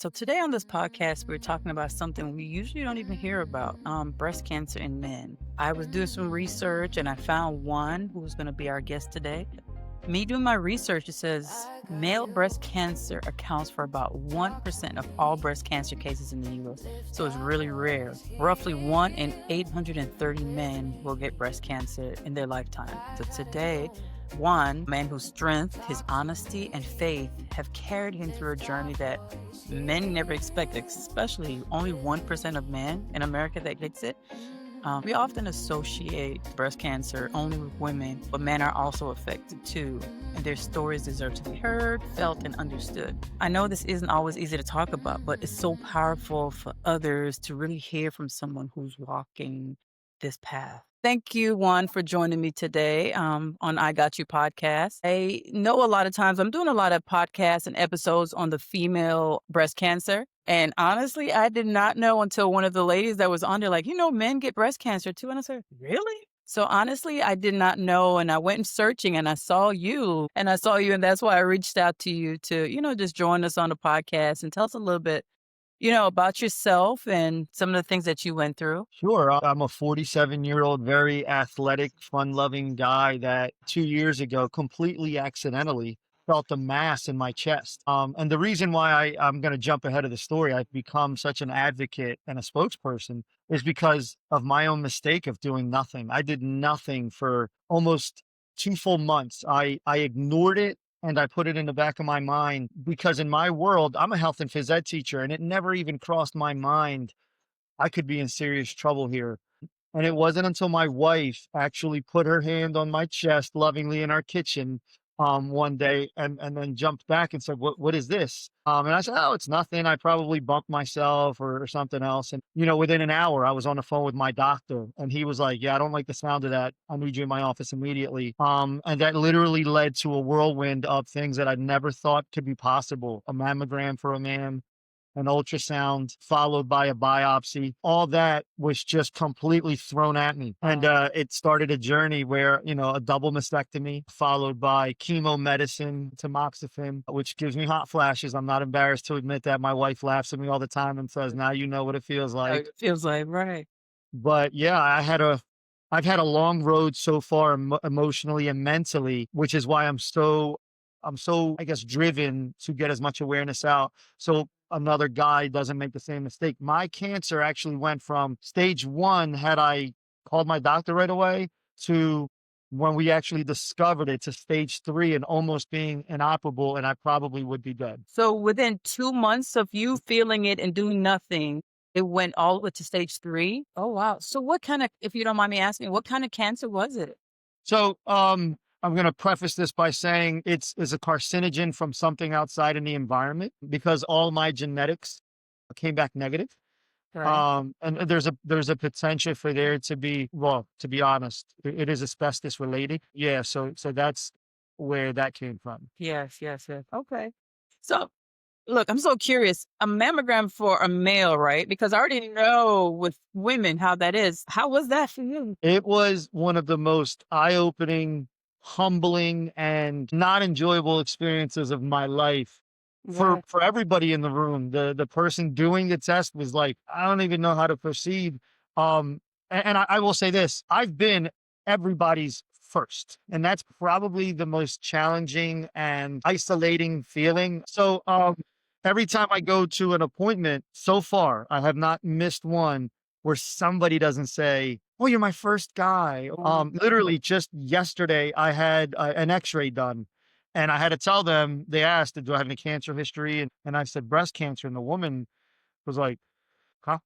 So today on this podcast, we're talking about something we usually don't even hear about, breast cancer in men. I was doing some research and I found Juan, who's going to be our guest today. Me doing my research, it says male breast cancer accounts for about 1% of all breast cancer cases in the U.S. So it's really rare. Roughly 1 in 830 men will get breast cancer in their lifetime. So today, Juan, a man whose strength, his honesty, and faith have carried him through a journey that men never expected, especially only 1% of men in America that gets it. We often associate breast cancer only with women, but men are also affected too, and their stories deserve to be heard, felt, and understood. I know this isn't always easy to talk about, but it's so powerful for others to really hear from someone who's walking this path. Thank you, Juan, for joining me today on I Got You podcast. I know a lot of times I'm doing a lot of podcasts and episodes on the female breast cancer. And honestly, I did not know until one of the ladies that was on there, like, men get breast cancer too. And I said, really? So honestly, I did not know. And I went searching and I saw you. And that's why I reached out to you to, just join us on the podcast and tell us a little bit, about yourself and some of the things that you went through. Sure. I'm a 47-year-old, very athletic, fun-loving guy that 2 years ago completely accidentally felt a mass in my chest. And the reason why I'm going to jump ahead of the story, I've become such an advocate and a spokesperson, is because of my own mistake of doing nothing. I did nothing for almost 2 full months. I ignored it and I put it in the back of my mind because in my world, I'm a health and phys ed teacher, and it never even crossed my mind I could be in serious trouble here. And it wasn't until my wife actually put her hand on my chest lovingly in our kitchen one day and then jumped back and said, what is this? And I said, oh, it's nothing. I probably bumped myself or something else. And, within an hour, I was on the phone with my doctor and he was like, yeah, I don't like the sound of that. I need you in my office immediately. And that literally led to a whirlwind of things that I never thought could be possible. A mammogram for a man, an ultrasound followed by a biopsy. All that was just completely thrown at me. And it started a journey where, a double mastectomy followed by chemo medicine, tamoxifen, which gives me hot flashes. I'm not embarrassed to admit that. My wife laughs at me all the time and says, now you know what it feels like. It feels like, right. But yeah, I've had a long road so far emotionally and mentally, which is why I'm so, I guess, driven to get as much awareness out so another guy doesn't make the same mistake. My cancer actually went from stage 1, had I called my doctor right away, to when we actually discovered it, to stage 3 and almost being inoperable, and I probably would be dead. So within 2 months of you feeling it and doing nothing, it went all the way to stage 3? Oh, wow. So what kind of, if you don't mind me asking, what kind of cancer was it? So, I'm going to preface this by saying it's a carcinogen from something outside in the environment because all my genetics came back negative. Right. And there's a potential for there to be, well, to be honest, it is asbestos related. Yeah. So that's where that came from. Yes, yes, yes. Okay. So look, I'm so curious. A mammogram for a male, right? Because I already know with women how that is. How was that for you? It was one of the most eye-opening, humbling, and not enjoyable experiences of my life. For Right. for everybody in the room, the person doing the test was like, I don't even know how to proceed. And I will say this: I've been everybody's first, and that's probably the most challenging and isolating feeling. So, every time I go to an appointment, so far I have not missed one where somebody doesn't say, "Oh, you're my first guy." Literally just yesterday, I had an X-ray done, and I had to tell them. They asked, "Do I have any cancer history?" And I said, "Breast cancer." And the woman was like, "Huh?"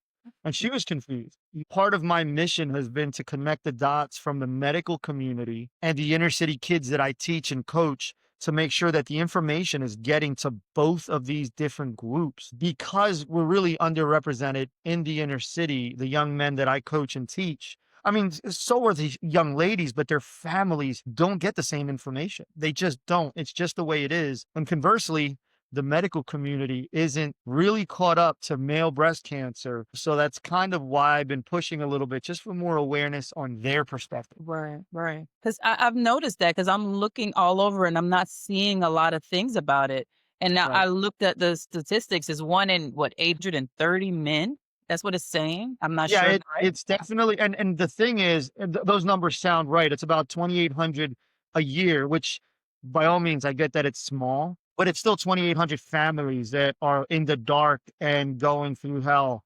And she was confused. Part of my mission has been to connect the dots from the medical community and the inner city kids that I teach and coach to make sure that the information is getting to both of these different groups because we're really underrepresented in the inner city, the young men that I coach and teach. I mean, so are the young ladies, but their families don't get the same information. They just don't. It's just the way it is. And conversely, the medical community isn't really caught up to male breast cancer. So that's kind of why I've been pushing a little bit just for more awareness on their perspective. Right, right. Because I've noticed that because I'm looking all over and I'm not seeing a lot of things about it. And now Right. I looked at the statistics, is 1 in what, 830 men? That's what it's saying? I'm not Yeah, sure if right? it's definitely, and the thing is, those numbers sound right. It's about 2,800 a year, which by all means, I get that it's small, but it's still 2,800 families that are in the dark and going through hell,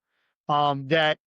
that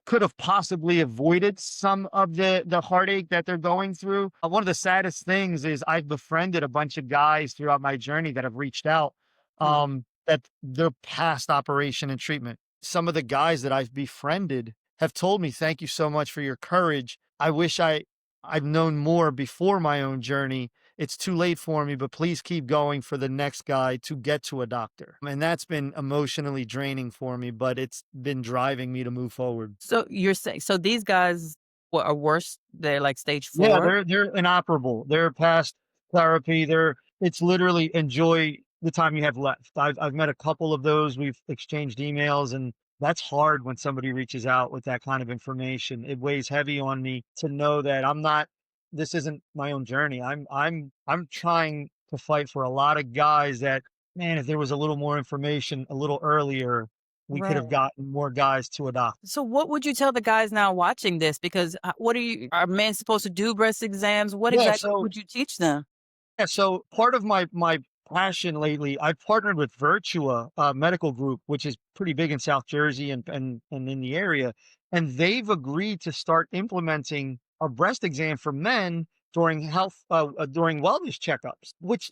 could have possibly avoided some of the heartache that they're going through. One of the saddest things is I've befriended a bunch of guys throughout my journey that have reached out, Oh, that they're past operation and treatment. Some of the guys that I've befriended have told me, "Thank you so much for your courage. I wish I've known more before my own journey. It's too late for me, but please keep going for the next guy to get to a doctor." And that's been emotionally draining for me, but it's been driving me to move forward. so you're saying so these guys what are worse? They're like stage Yeah, 4? they're inoperable. They're past therapy. It's literally enjoy the time you have left. I've met a couple of those. We've exchanged emails, and that's hard when somebody reaches out with that kind of information. It weighs heavy on me to know that I'm not this isn't my own journey. I'm trying to fight for a lot of guys that, man, if there was a little more information a little earlier, we could have Right. gotten more guys to adopt. So what would you tell the guys now watching this? Because, what are men supposed to do breast exams? What Yeah, exactly so would you teach them? Yeah, so part of my passion lately, I've partnered with Virtua Medical Group, which is pretty big in South Jersey and in the area, and they've agreed to start implementing a breast exam for men during during wellness checkups. Which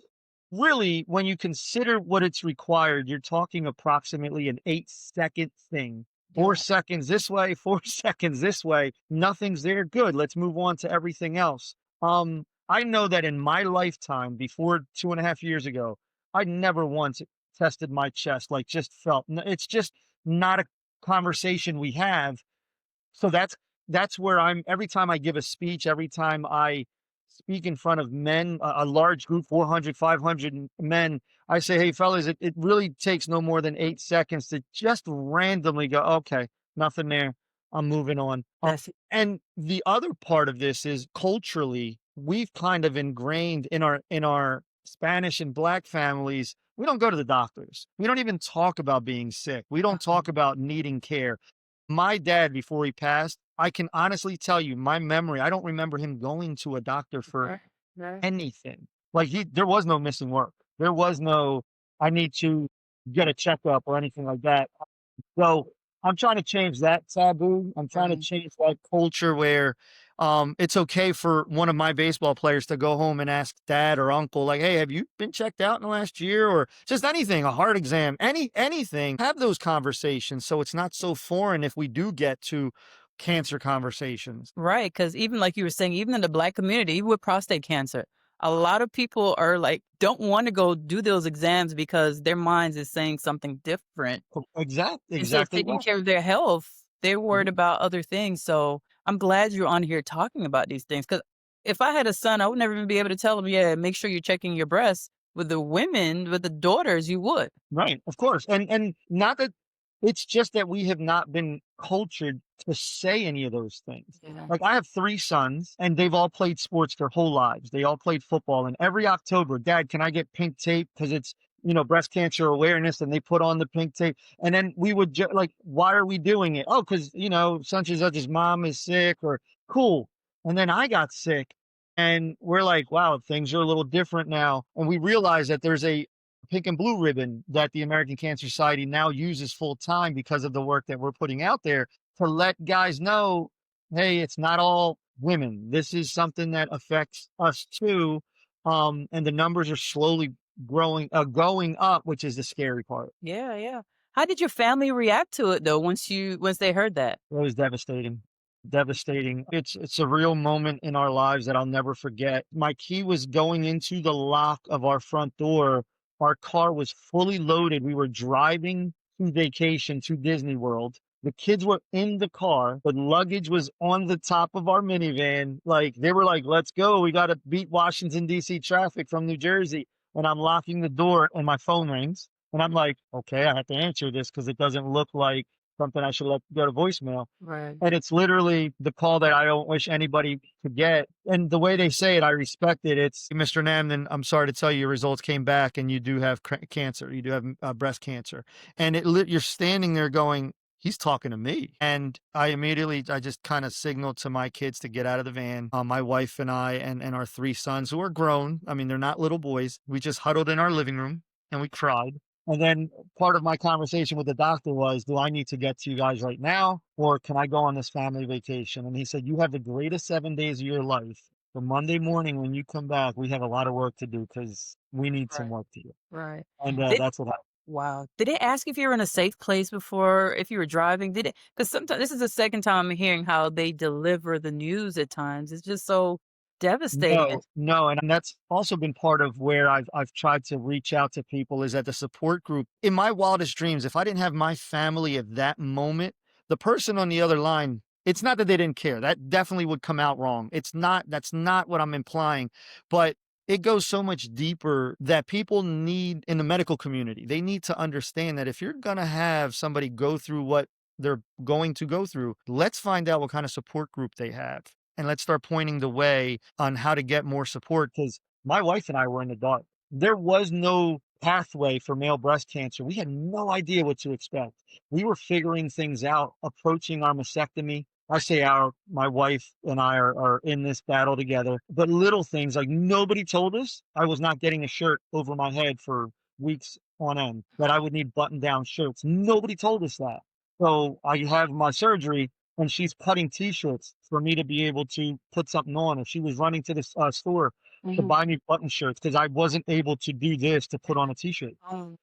really, when you consider what it's required, you're talking approximately an 8-second thing. Four Yeah. seconds this way, 4 seconds this way. Nothing's there. Good. Let's move on to everything else. I know that in my lifetime, before 2.5 years ago, I never once tested my chest, like just felt. It's just not a conversation we have. So that's where I'm. Every time I give a speech, every time I speak in front of men, a large group, 400, 500 men, I say, "Hey, fellas, it really takes no more than 8 seconds to just randomly go, okay, nothing there. I'm moving on." That's And the other part of this is culturally, we've kind of ingrained in our Spanish and Black families, we don't go to the doctors. We don't even talk about being sick. We don't talk about needing care. My dad, before he passed, I can honestly tell you, my memory, I don't remember him going to a doctor for right, right. anything. Like there was no missing work. There was no, I need to get a checkup or anything like that. So I'm trying to change that taboo. I'm trying to Right. change that culture where it's okay for one of my baseball players to go home and ask dad or uncle, like, "Hey, have you been checked out in the last year?" Or just anything, a heart exam, anything. Have those conversations so it's not so foreign if we do get to cancer conversations. Right, because even like you were saying, even in the Black community, even with prostate cancer, a lot of people are like, don't wanna go do those exams because their minds is saying something different. Instead of Exactly taking right. care of their health, they're worried Mhm. about other things, so I'm glad you're on here talking about these things. Because if I had a son, I would never even be able to tell him, "Yeah, make sure you're checking your breasts." With the women, with the daughters, you would. Right, of course, and not that it's just that we have not been cultured to say any of those things. Yeah. Like, I have 3 sons, and they've all played sports their whole lives. They all played football, and every October, "Dad, can I get pink tape? Because it's, breast cancer awareness," and they put on the pink tape, and then we would like, "Why are we doing it?" "Oh, because such and such's mom is sick," or "Cool." And then I got sick, and we're like, "Wow, things are a little different now," and we realize that there's a pink and blue ribbon that the American Cancer Society now uses full time because of the work that we're putting out there to let guys know, hey, it's not all women. This is something that affects us too. And the numbers are slowly going up, which is the scary part. Yeah, yeah. How did your family react to it, though, once they heard that? It was devastating. Devastating. It's a real moment in our lives that I'll never forget. My key was going into the lock of our front door. Our car was fully loaded. We were driving to vacation to Disney World. The kids were in the car. The luggage was on the top of our minivan. Like they were like, "Let's go. We got to beat Washington D.C. traffic from New Jersey." And I'm locking the door and my phone rings. And I'm like, "Okay, I have to answer this because it doesn't look like something I should let go to voicemail. Right. And it's literally the call that I don't wish anybody to get. And the way they say it, I respect it. It's Mr. Namden, I'm sorry to tell you, your results came back and you do have cancer. You do have breast cancer. And you're standing there going, he's talking to me. And I just kind of signaled to my kids to get out of the van. My wife and I and our three sons who are grown. I mean, they're not little boys. We just huddled in our living room and we cried. And then part of my conversation with the doctor was, do I need to get to you guys right now? Or can I go on this family vacation? And he said, you have the greatest 7 days of your life. For Monday morning, when you come back, we have a lot of work to do because we need some Right. work to do. Right. And Did that's what happened. Wow. Did they ask if you were in a safe place before, if you were driving? Did it? Because sometimes this is the second time I'm hearing how they deliver the news at times. It's just so devastating. No, no, and that's also been part of where I've tried to reach out to people is at the support group. In my wildest dreams, if I didn't have my family at that moment, the person on the other line, it's not that they didn't care. That definitely would come out wrong. That's not what I'm implying, but it goes so much deeper that people need in the medical community. They need to understand that if you're going to have somebody go through what they're going to go through, let's find out what kind of support group they have and let's start pointing the way on how to get more support. Because my wife and I were in the dark. There was no pathway for male breast cancer. We had no idea what to expect. We were figuring things out, approaching our mastectomy. I say my wife and I are in this battle together, but little things like nobody told us I was not getting a shirt over my head for weeks on end, that I would need button down shirts. Nobody told us that. So I have my surgery and she's cutting t-shirts for me to be able to put something on. If she was running to the store to Mhm. buy me button shirts because I wasn't able to do this to put on a t-shirt. Um,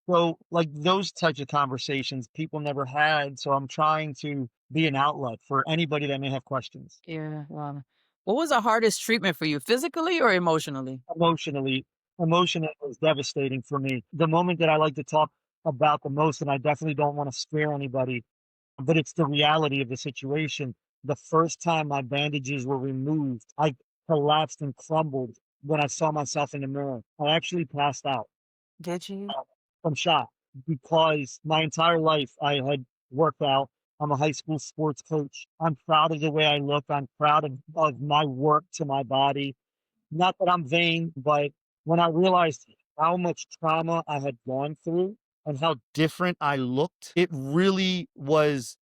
So like those types of conversations people never had. So I'm trying to be an outlet for anybody that may have questions. yeah. Wow. What was the hardest treatment for you, physically or emotionally? Emotionally, emotionally it was devastating for me. The moment that I like to talk about the most, and I definitely don't want to scare anybody, but it's the reality of the situation. The first time my bandages were removed, I collapsed and crumbled when I saw myself in the mirror. I actually passed out Did you? from shock because my entire life I had worked out. I'm a high school sports coach. I'm proud of the way I look. I'm proud of my work to my body. Not that I'm vain, but when I realized how much trauma I had gone through and how different I looked, it really was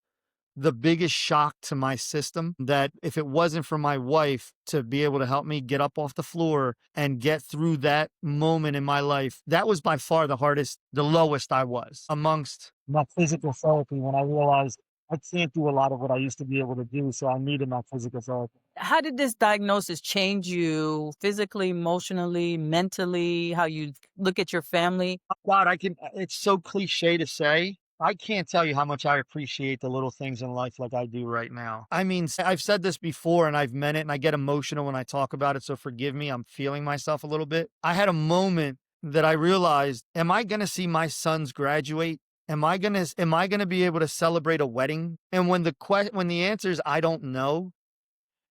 the biggest shock to my system that if it wasn't for my wife to be able to help me get up off the floor and get through that moment in my life, that was by far the hardest, the lowest I was amongst my physical therapy when I realized I can't do a lot of what I used to be able to do. So I needed my physical therapy. How did this diagnosis change you physically, emotionally, mentally, how you look at your family? God, it's so cliche to say. I can't tell you how much I appreciate the little things in life like I do right now. I mean, I've said this before and I've meant it and I get emotional when I talk about it. So forgive me. I'm feeling myself a little bit. I had a moment that I realized, am I going to see my sons graduate? Am I going to be able to celebrate a wedding? And when the answer is I don't know,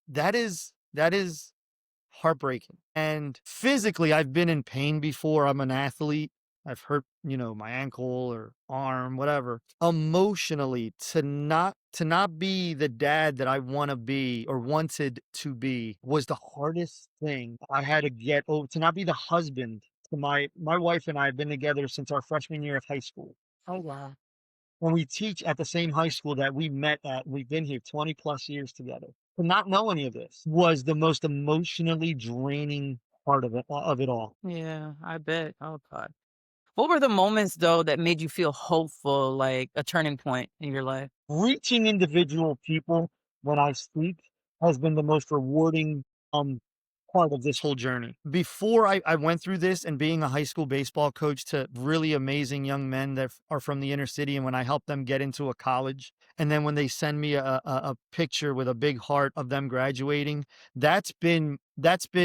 that is heartbreaking. And physically, I've been in pain before. I'm an athlete. I've hurt, my ankle or arm, whatever. Emotionally, to not be the dad that I want to be or wanted to be was the hardest thing I had to get over. To not be the husband to my wife and I have been together since our freshman year of high school. Oh, wow. When we teach at the same high school that we met at, we've been here 20 plus years together. To not know any of this was the most emotionally draining part of it all. Yeah, I bet. Oh, God. What were the moments, though, that made you feel hopeful, like a turning point in your life? Reaching individual people when I speak has been the most rewarding um part of this whole journey. Before I went through this and being a high school baseball coach to really amazing young men that are from the inner city, and when I help them get into a college, and then when they send me a picture with a big heart of them graduating, that's been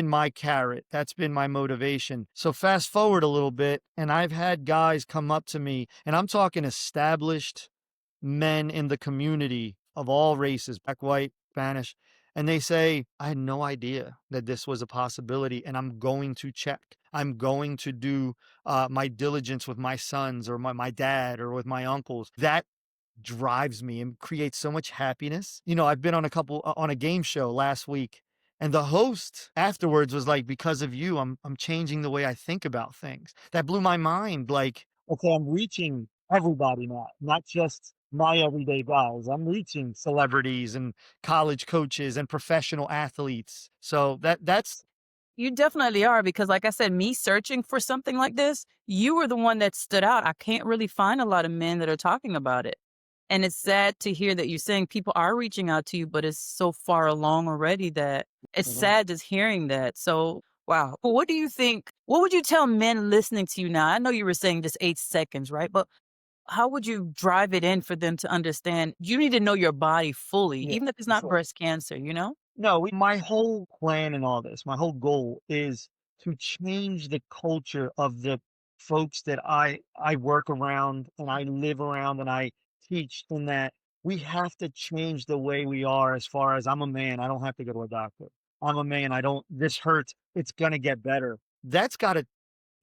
my carrot. That's been my motivation. So fast forward a little bit, and I've had guys come up to me, and I'm talking established men in the community of all races, black, white, Spanish, and they say, I had no idea that this was a possibility, and I'm going to check. I'm going to do my diligence with my sons or my dad or with my uncles. That drives me and creates so much happiness. I've been on on a game show last week, and the host afterwards was like, "Because of you, I'm changing the way I think about things." That blew my mind. Like, okay, I'm reaching everybody now, not just my everyday guys. I'm reaching celebrities and college coaches and professional athletes. So that's You definitely are because, like I said, me searching for something like this, you were the one that stood out. I can't really find a lot of men that are talking about it. And it's sad to hear that you're saying people are reaching out to you, but it's so far along already that it's Mhm. sad just hearing that. So, wow. But what do you think? What would you tell men listening to you now? I know you were saying just 8 seconds, right? But how would you drive it in for them to understand you need to know your body fully, Yeah, even if it's for not sure. breast cancer, you know? No, my whole plan in all this, my whole goal is to change the culture of the folks that I work around and I live around and I teach in that we have to change the way we are as far as I'm a man, I don't have to go to a doctor. I'm a man, I don't this hurts, it's gonna get better.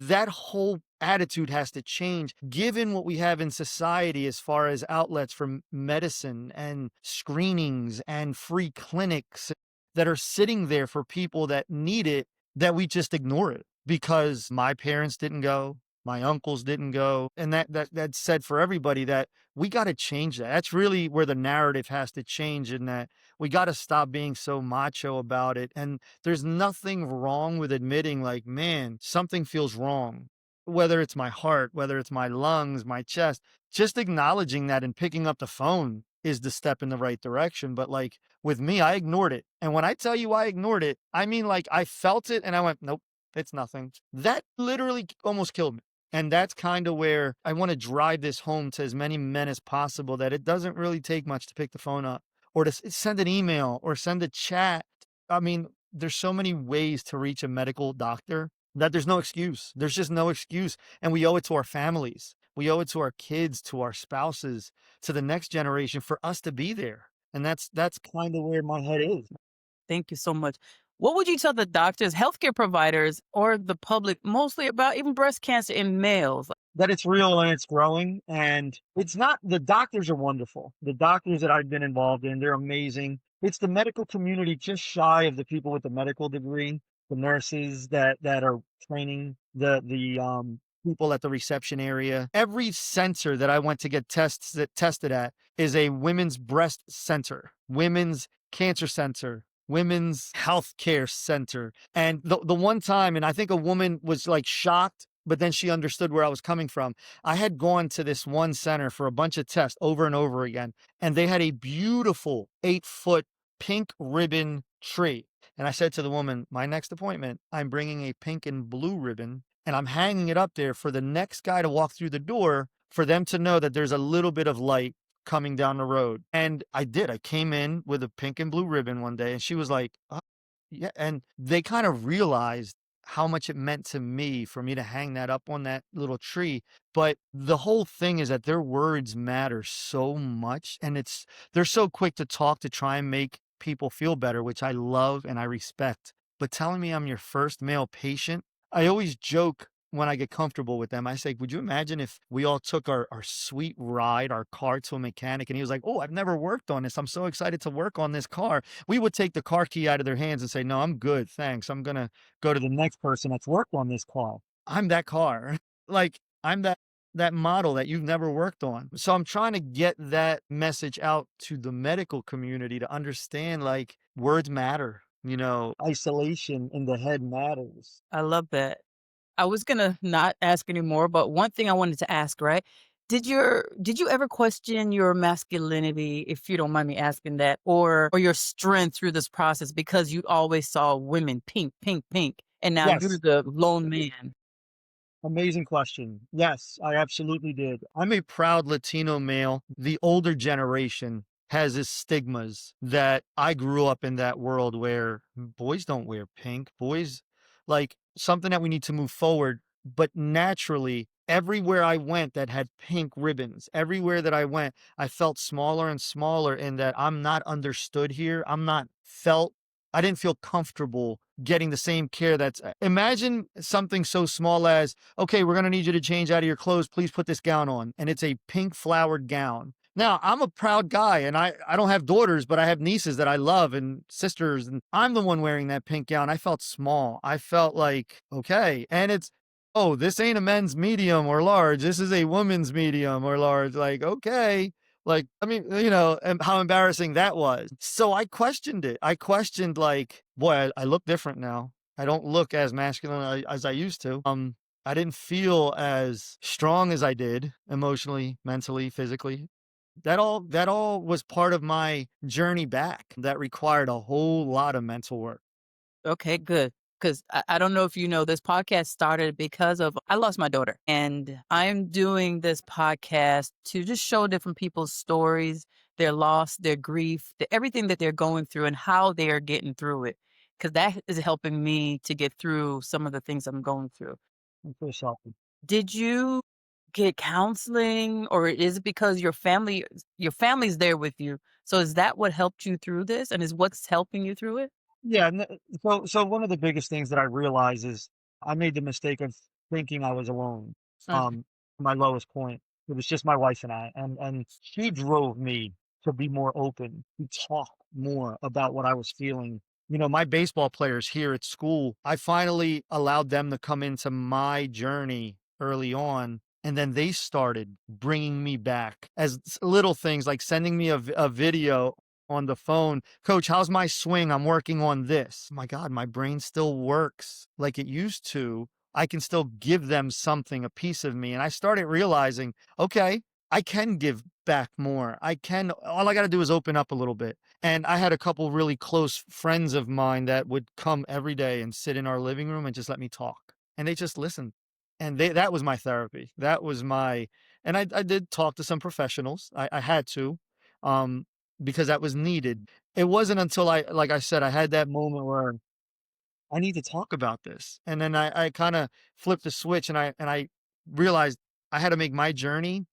That whole attitude has to change given what we have in society as far as outlets for medicine and screenings and free clinics that are sitting there for people that need it, that we just ignore it because my parents didn't go, my uncles didn't go, and that said for everybody that we got to change that. That's really where the narrative has to change, in that we got to stop being so macho about it. And there's nothing wrong with admitting, like, man, something feels wrong. Whether it's my heart, whether it's my lungs, my chest, just acknowledging that and picking up the phone is the step in the right direction. But like with me, I ignored it. And when I tell you I ignored it, I mean, like, I felt it and I went, nope, it's nothing. That literally almost killed me. And that's kind of where I want to drive this home to as many men as possible, that it doesn't really take much to pick the phone up or to send an email or send a chat. I mean, there's so many ways to reach a medical doctor that there's no excuse. There's just no excuse. And we owe it to our families. We owe it to our kids, to our spouses, to the next generation for us to be there. And that's kind of where my head is. Thank you so much. What would you tell the doctors, healthcare providers, or the public mostly about even breast cancer in males? That it's real and it's growing, and it's not the doctors are wonderful. The doctors that I've been involved in, they're amazing. It's the medical community just shy of the people with the medical degree, the nurses that are training, the people at the reception area. Every center that I went to get tested at is a women's breast center, women's cancer center, women's healthcare center. And the one time, and I think a woman was like shocked, but then she understood where I was coming from. I had gone to this one center for a bunch of tests over and over again, and they had a beautiful 8-foot pink ribbon tree. And I said to the woman, my next appointment, I'm bringing a pink and blue ribbon, and I'm hanging it up there for the next guy to walk through the door for them to know that there's a little bit of light coming down the road. And I did. I came in with a pink and blue ribbon one day, and she was like, oh, yeah. And they kind of realized how much it meant to me for me to hang that up on that little tree. But the whole thing is that their words matter so much. And they're so quick to talk to try and make people feel better, which I love and I respect. But telling me I'm your first male patient, I always joke when I get comfortable with them. I say, would you imagine if we all took our sweet ride, our car to a mechanic? And he was like, oh, I've never worked on this. I'm so excited to work on this car. We would take the car key out of their hands and say, no, I'm good. Thanks. I'm going to go to the next person that's worked on this car. I'm that car. Like, I'm that model that you've never worked on. So I'm trying to get that message out to the medical community to understand, like, words matter. Isolation in the head matters. I love that. I was gonna not ask anymore, but one thing I wanted to ask, right? Did you ever question your masculinity, if you don't mind me asking that, or your strength through this process because you always saw women pink, pink, pink, and now you're Yes. the lone man? Amazing question. Yes, I absolutely did. I'm a proud Latino male. The older generation has its stigmas that I grew up in that world where boys don't wear pink. Boys, like, something that we need to move forward. But naturally, everywhere I went that had pink ribbons, everywhere that I went, I felt smaller and smaller in that I'm not understood here. I didn't feel comfortable getting the same care imagine something so small as, okay, we're going to need you to change out of your clothes. Please put this gown on. And it's a pink flowered gown. Now, I'm a proud guy and I don't have daughters, but I have nieces that I love and sisters. And I'm the one wearing that pink gown. I felt small. I felt like, okay. And it's, oh, this ain't a men's medium or large. This is a woman's medium or large. Like, okay. Like, I mean, and how embarrassing that was. So I questioned it. I questioned, like, boy, I look different now. I don't look as masculine as I used to. I didn't feel as strong as I did emotionally, mentally, physically. That all was part of my journey back that required a whole lot of mental work. Okay, good. Because I don't know if you know, this podcast started because of I lost my daughter. And I'm doing this podcast to just show different people's stories, their loss, their grief, everything that they're going through and how they are getting through it. Because that is helping me to get through some of the things I'm going through. I'm so sorry. Did you get counseling, or is it because your family's there with you? So is that what helped you through this and is what's helping you through it? Yeah, so one of the biggest things that I realize is I made the mistake of thinking I was alone. Okay. Um, my lowest point. It was just my wife and I, and she drove me to be more open, to talk more about what I was feeling. My baseball players here at school, I finally allowed them to come into my journey early on. And then they started bringing me back as little things like sending me a video on the phone. Coach, how's my swing? I'm working on this. My God, my brain still works like it used to. I can still give them something, a piece of me. And I started realizing, okay, I can give back more. All I got to do is open up a little bit. And I had a couple really close friends of mine that would come every day and sit in our living room and just let me talk. And they just listened. And that was my therapy. And I did talk to some professionals. I had to. Um, because that was needed. It wasn't until like I said, I had that moment where I need to talk about this. And then I kind of flipped the switch and I realized I had to make my journey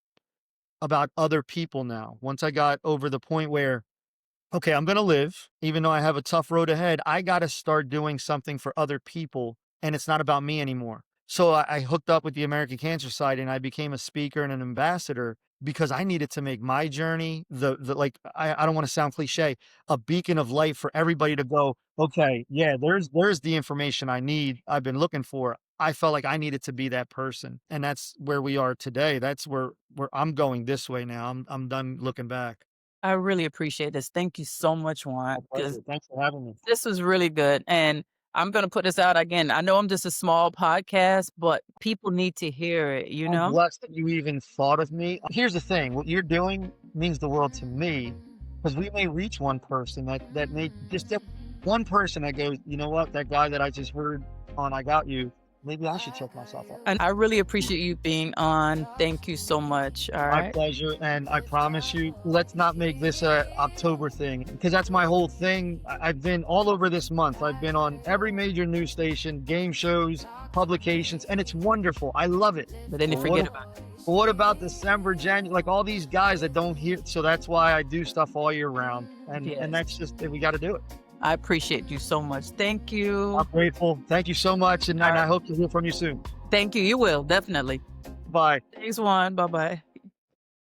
about other people now. Once I got over the point where, okay, I'm going to live, even though I have a tough road ahead, I got to start doing something for other people. And it's not about me anymore. So I hooked up with the American Cancer Society and I became a speaker and an ambassador because I needed to make my journey like I don't want to sound cliche, a beacon of light for everybody to go, okay, yeah, there's the information I need, I've been looking for. I felt like I needed to be that person. And that's where we are today. That's where I'm going this way now. I'm done looking back. I really appreciate this. Thank you so much, Juan, My because pleasure. Thanks for having me. this was really good. And I'm going to put this out again. I know I'm just a small podcast, but people need to hear it, you I'm know? blessed that you even thought of me. Here's the thing, what you're doing means the world to me because we may reach one person that may just that one person that goes, you know what, that guy that I just heard on I Got You, maybe I should check myself out. And I really appreciate you being on. Thank you so much. All My right. pleasure. And I promise you, let's not make this a October thing because that's my whole thing. I've been all over this month. I've been on every major news station, game shows, publications, and it's wonderful. I love it. But then you But forget about it. what about December, January, like all these guys that don't hear? So that's why I do stuff all year round. And Yes. that's just, we got to do it. I appreciate you so much. Thank you. I'm grateful. Thank you so much. And All I right. hope to hear from you soon. Thank you. You will, definitely. Bye. Thanks, Juan. Bye bye.